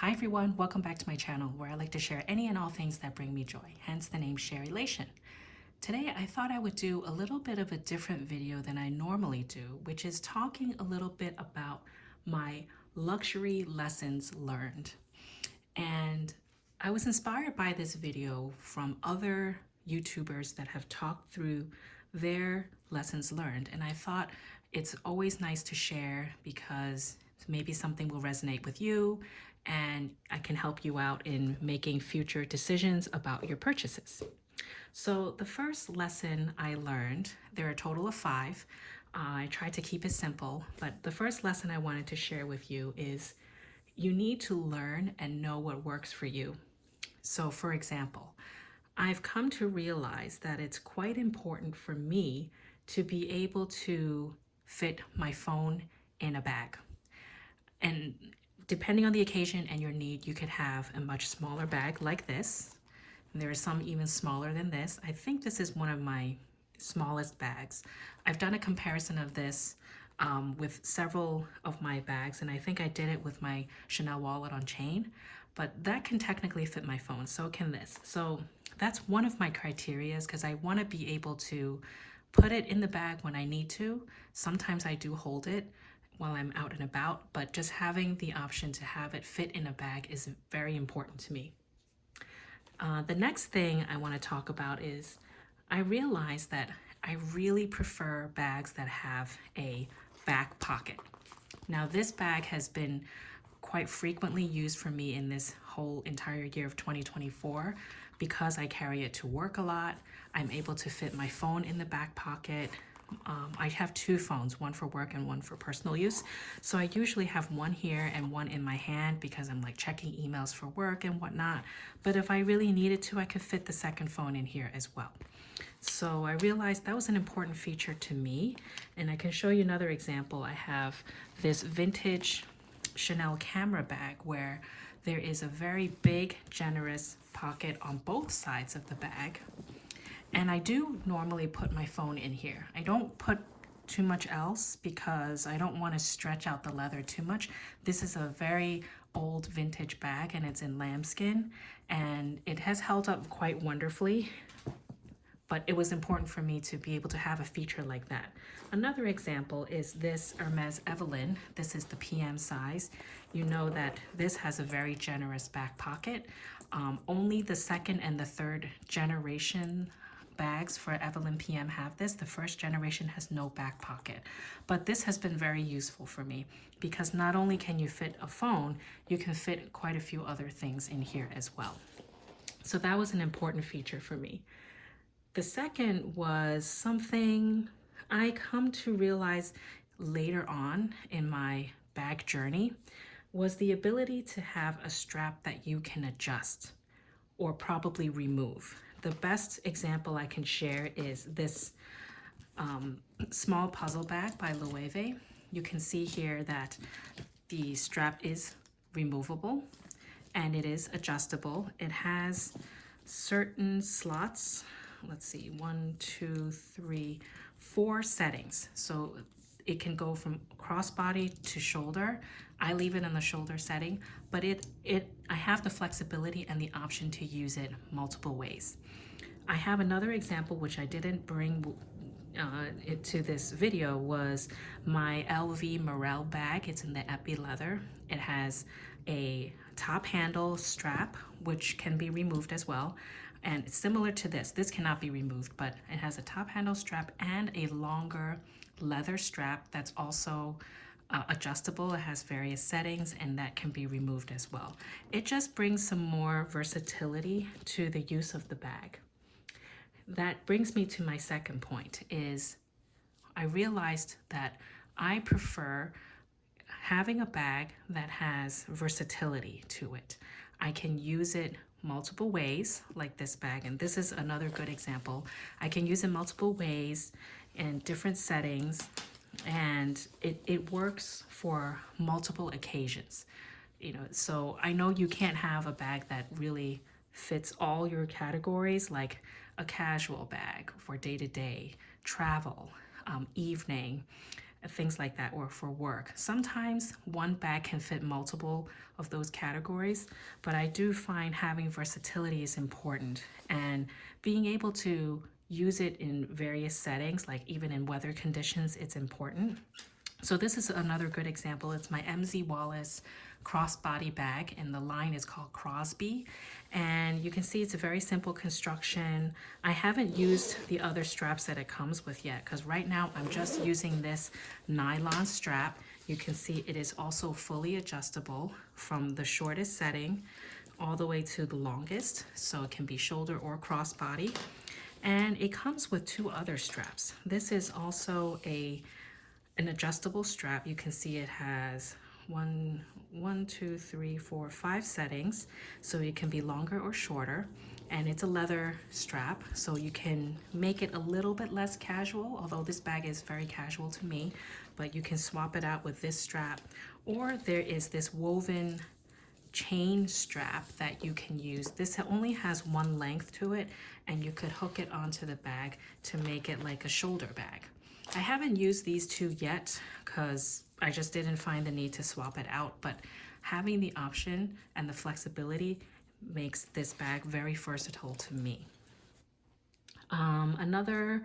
Hi everyone, welcome back to my channel where I like to share any and all things that bring me joy, hence the name Sharelation. Today I thought I would do a little bit of a different video than I normally do, which is talking a little bit about my luxury lessons learned. And I was inspired by this video from other YouTubers that have talked through their lessons learned. And I thought it's always nice to share because maybe something will resonate with you and I can help you out in making future decisions about your purchases. So the first lesson I learned, there are a total of 5. I tried to keep it simple, but the first lesson I wanted to share with you is you need to learn and know what works for you. So for example, I've come to realize that it's quite important for me to be able to fit my phone in a bag. And depending on the occasion and your need, you could have a much smaller bag like this. And there are some even smaller than this. I think this is one of my smallest bags. I've done a comparison of this with several of my bags, and I think I did it with my Chanel wallet on chain, but that can technically fit my phone, so can this. So that's one of my criterias because I want to be able to put it in the bag when I need to. Sometimes I do hold it while I'm out and about, but just having the option to have it fit in a bag is very important to me. The next thing I want to talk about is I realized that I really prefer bags that have a back pocket. Now this bag has been quite frequently used for me in this whole entire year of 2024 because I carry it to work a lot. I'm able to fit my phone in the back pocket. I have 2 phones, one for work and one for personal use. So I usually have one here and one in my hand because I'm like checking emails for work and whatnot. But if I really needed to, I could fit the second phone in here as well. So I realized that was an important feature to me. And I can show you another example. I have this vintage Chanel camera bag where there is a very big, generous pocket on both sides of the bag. And I do normally put my phone in here. I don't put too much else because I don't want to stretch out the leather too much. This is a very old vintage bag and it's in lambskin and it has held up quite wonderfully, but it was important for me to be able to have a feature like that. Another example is this Hermes Evelyn. This is the PM size. You know that this has a very generous back pocket. Only the second and the third generation bags for Evelyn PM have this. The first generation has no back pocket, but this has been very useful for me because not only can you fit a phone, you can fit quite a few other things in here as well. So that was an important feature for me. The second was something I come to realize later on in my bag journey was the ability to have a strap that you can adjust or probably remove. The best example I can share is this small puzzle bag by Loewe. You can see here that the strap is removable and it is adjustable. It has certain slots. Let's see, 1, 2, 3, 4 settings. So it can go from crossbody to shoulder. I leave it in the shoulder setting, but I have the flexibility and the option to use it multiple ways. I have another example which I didn't bring to this video was my LV Morel bag. It's in the epi leather. It has a top handle strap which can be removed as well, and it's similar to this cannot be removed, but it has a top handle strap and a longer leather strap that's also adjustable. It has various settings and that can be removed as well. It just brings some more versatility to the use of the bag. That brings me to my second point is I realized that I prefer having a bag that has versatility to it. I can use it multiple ways like this bag, and this is another good example. I can use it multiple ways in different settings and it works for multiple occasions. So I know you can't have a bag that really fits all your categories, like a casual bag for day-to-day travel, evening, things like that, or for work. Sometimes one bag can fit multiple of those categories, but I do find having versatility is important, and being able to use it in various settings, like even in weather conditions, it's important. So this is another good example. It's my MZ Wallace crossbody bag, and the line is called Crosby. And you can see it's a very simple construction. I haven't used the other straps that it comes with yet, because right now I'm just using this nylon strap. You can see it is also fully adjustable from the shortest setting all the way to the longest, so it can be shoulder or crossbody. And it comes with two other straps. This is also an adjustable strap. You can see it has one, two, three, four, five settings, so it can be longer or shorter. And it's a leather strap, so you can make it a little bit less casual, although this bag is very casual to me, but you can swap it out with this strap. Or there is this woven chain strap that you can use. This only has one length to it, and you could hook it onto the bag to make it like a shoulder bag. I haven't used these two yet because I just didn't find the need to swap it out, but having the option and the flexibility makes this bag very versatile to me. Another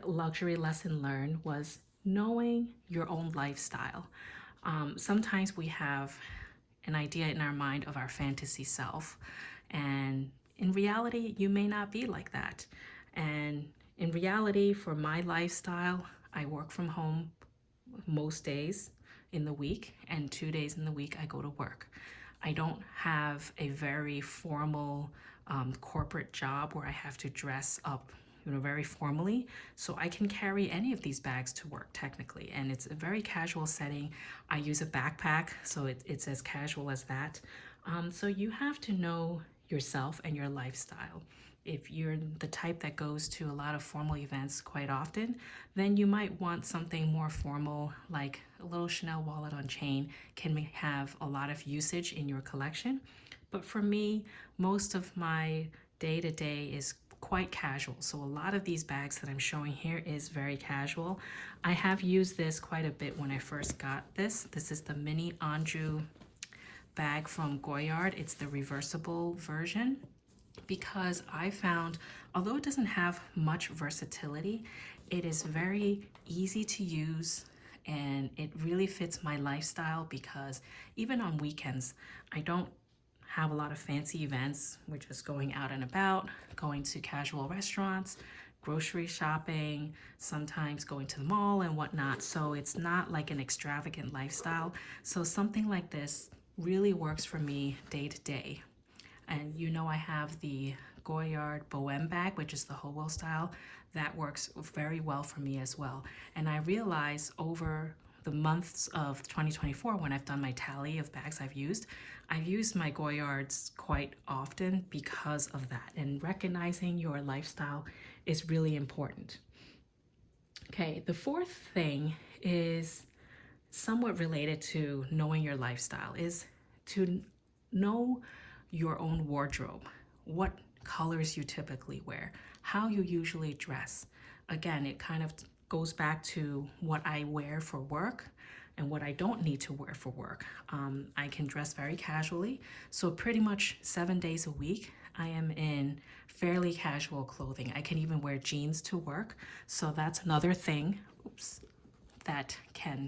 luxury lesson learned was knowing your own lifestyle. Sometimes we have an idea in our mind of our fantasy self, and in reality, you may not be like that. And in reality, for my lifestyle, I work from home most days in the week, and 2 days in the week I go to work. I don't have a very formal corporate job where I have to dress up very formally, so I can carry any of these bags to work technically, and it's a very casual setting. I use a backpack, so it's as casual as that. So you have to know yourself and your lifestyle. If you're the type that goes to a lot of formal events quite often, then you might want something more formal, like a little Chanel wallet on chain can have a lot of usage in your collection. But for me, most of my day-to-day is quite casual. So a lot of these bags that I'm showing here is very casual. I have used this quite a bit when I first got this. This is the mini Anjou bag from Goyard. It's the reversible version, because I found, although it doesn't have much versatility, it is very easy to use, and it really fits my lifestyle, because even on weekends, I don't have a lot of fancy events. We're just going out and about, going to casual restaurants, grocery shopping, sometimes going to the mall and whatnot. So it's not like an extravagant lifestyle. So something like this really works for me day to day. And I have the Goyard Bohème bag, which is the Howell style. That works very well for me as well. And I realize over the months of 2024, when I've done my tally of bags I've used my Goyards quite often because of that. And recognizing your lifestyle is really important. Okay, the fourth thing is somewhat related to knowing your lifestyle, is to know your own wardrobe, what colors you typically wear, how you usually dress. Again, it kind of goes back to what I wear for work and what I don't need to wear for work. I can dress very casually, so pretty much 7 days a week I am in fairly casual clothing. I can even wear jeans to work, so that's another thing.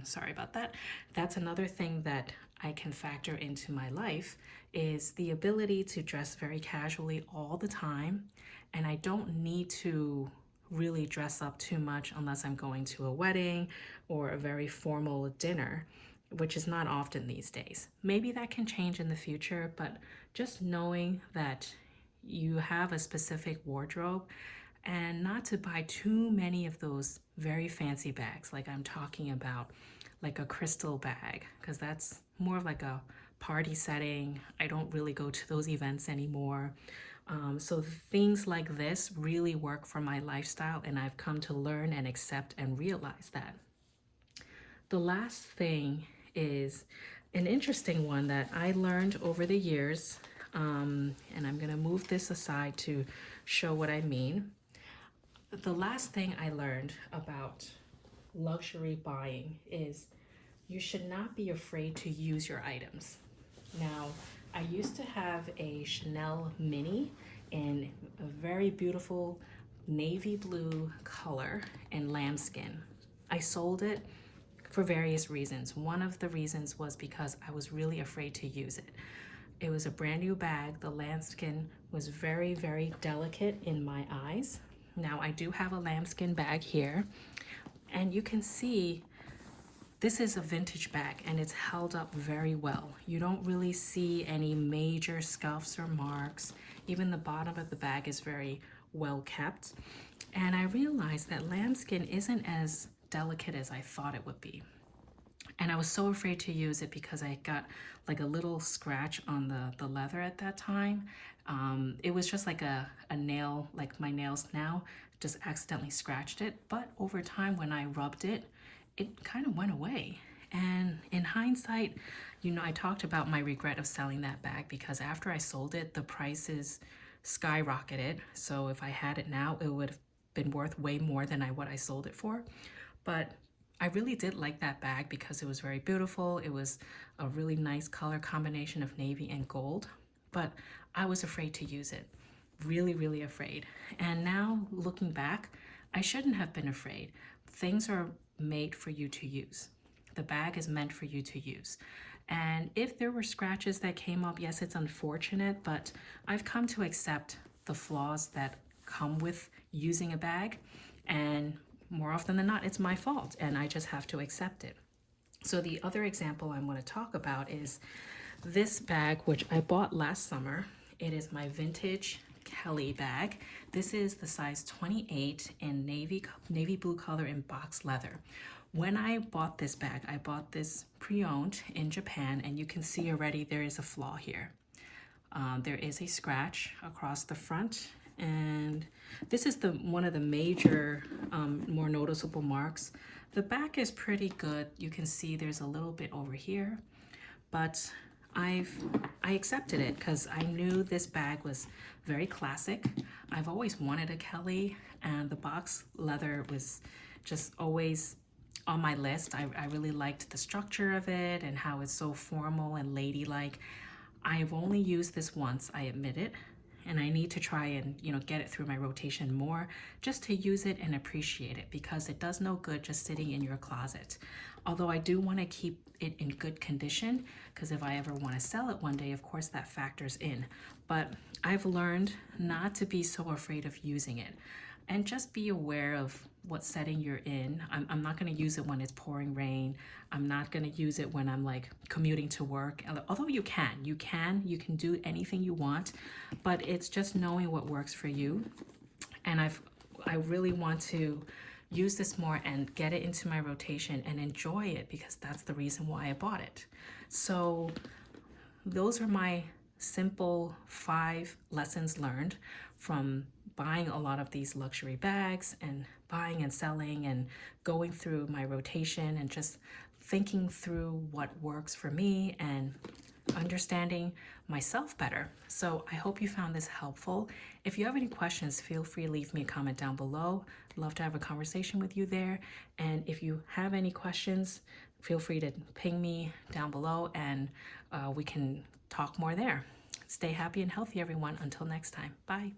Sorry about that. That's another thing that I can factor into my life, is the ability to dress very casually all the time. And I don't need to really dress up too much unless I'm going to a wedding or a very formal dinner, which is not often these days. Maybe that can change in the future, but just knowing that you have a specific wardrobe, and not to buy too many of those very fancy bags, like I'm talking about, like a crystal bag, because that's more of like a party setting. I don't really go to those events anymore. So things like this really work for my lifestyle, and I've come to learn and accept and realize that. The last thing is an interesting one that I learned over the years, and I'm going to move this aside to show what I mean. The last thing I learned about luxury buying is you should not be afraid to use your items. Now, I used to have a Chanel mini in a very beautiful navy blue color and lambskin. I sold it for various reasons. One of the reasons was because I was really afraid to use it. It was a brand new bag. The lambskin was very, very delicate in my eyes. Now I do have a lambskin bag here, and you can see this is a vintage bag and it's held up very well. You don't really see any major scuffs or marks. Even the bottom of the bag is very well kept. And I realized that lambskin isn't as delicate as I thought it would be. And I was so afraid to use it because I got like a little scratch on the leather at that time. It was just like a nail, like my nails now, just accidentally scratched it. But over time when I rubbed it, it kind of went away. And in hindsight, you know, I talked about my regret of selling that bag because after I sold it, the prices skyrocketed. So if I had it now, it would have been worth way more than what I sold it for. But I really did like that bag because it was very beautiful. It was a really nice color combination of navy and gold, but I was afraid to use it. Really, really afraid. And now looking back, I shouldn't have been afraid. Things are made for you to use. The bag is meant for you to use. And if there were scratches that came up, yes, it's unfortunate, but I've come to accept the flaws that come with using a bag, and more often than not, it's my fault and I just have to accept it. So the other example I want to talk about is this bag, which I bought last summer. It is my vintage Kelly bag. This is the size 28 in navy blue color in box leather. When I bought this bag, I bought this pre-owned in Japan, and you can see already there is a flaw here. There is a scratch across the front, and this is one of the major, more noticeable marks. The back is pretty good. You can see there's a little bit over here, but I accepted it because I knew this bag was very classic. I've always wanted a Kelly, and the box leather was just always on my list. I really liked the structure of it and how it's so formal and ladylike. I've only used this once, I admit it, and I need to try and, you know, get it through my rotation more just to use it and appreciate it, because it does no good just sitting in your closet. Although I do want to keep it in good condition, because if I ever want to sell it one day, of course that factors in. But I've learned not to be so afraid of using it, and just be aware of what setting you're in. I'm not going to use it when it's pouring rain. I'm not going to use it when I'm like commuting to work. Although you can do anything you want, but it's just knowing what works for you. And I really want to use this more and get it into my rotation and enjoy it, because that's the reason why I bought it. So those are my simple 5 lessons learned from buying a lot of these luxury bags and buying and selling and going through my rotation and just thinking through what works for me and understanding myself better. So I hope you found this helpful. If you have any questions, feel free to leave me a comment down below. I'd love to have a conversation with you there. And if you have any questions, feel free to ping me down below, and we can talk more there. Stay happy and healthy, everyone. Until next time. Bye.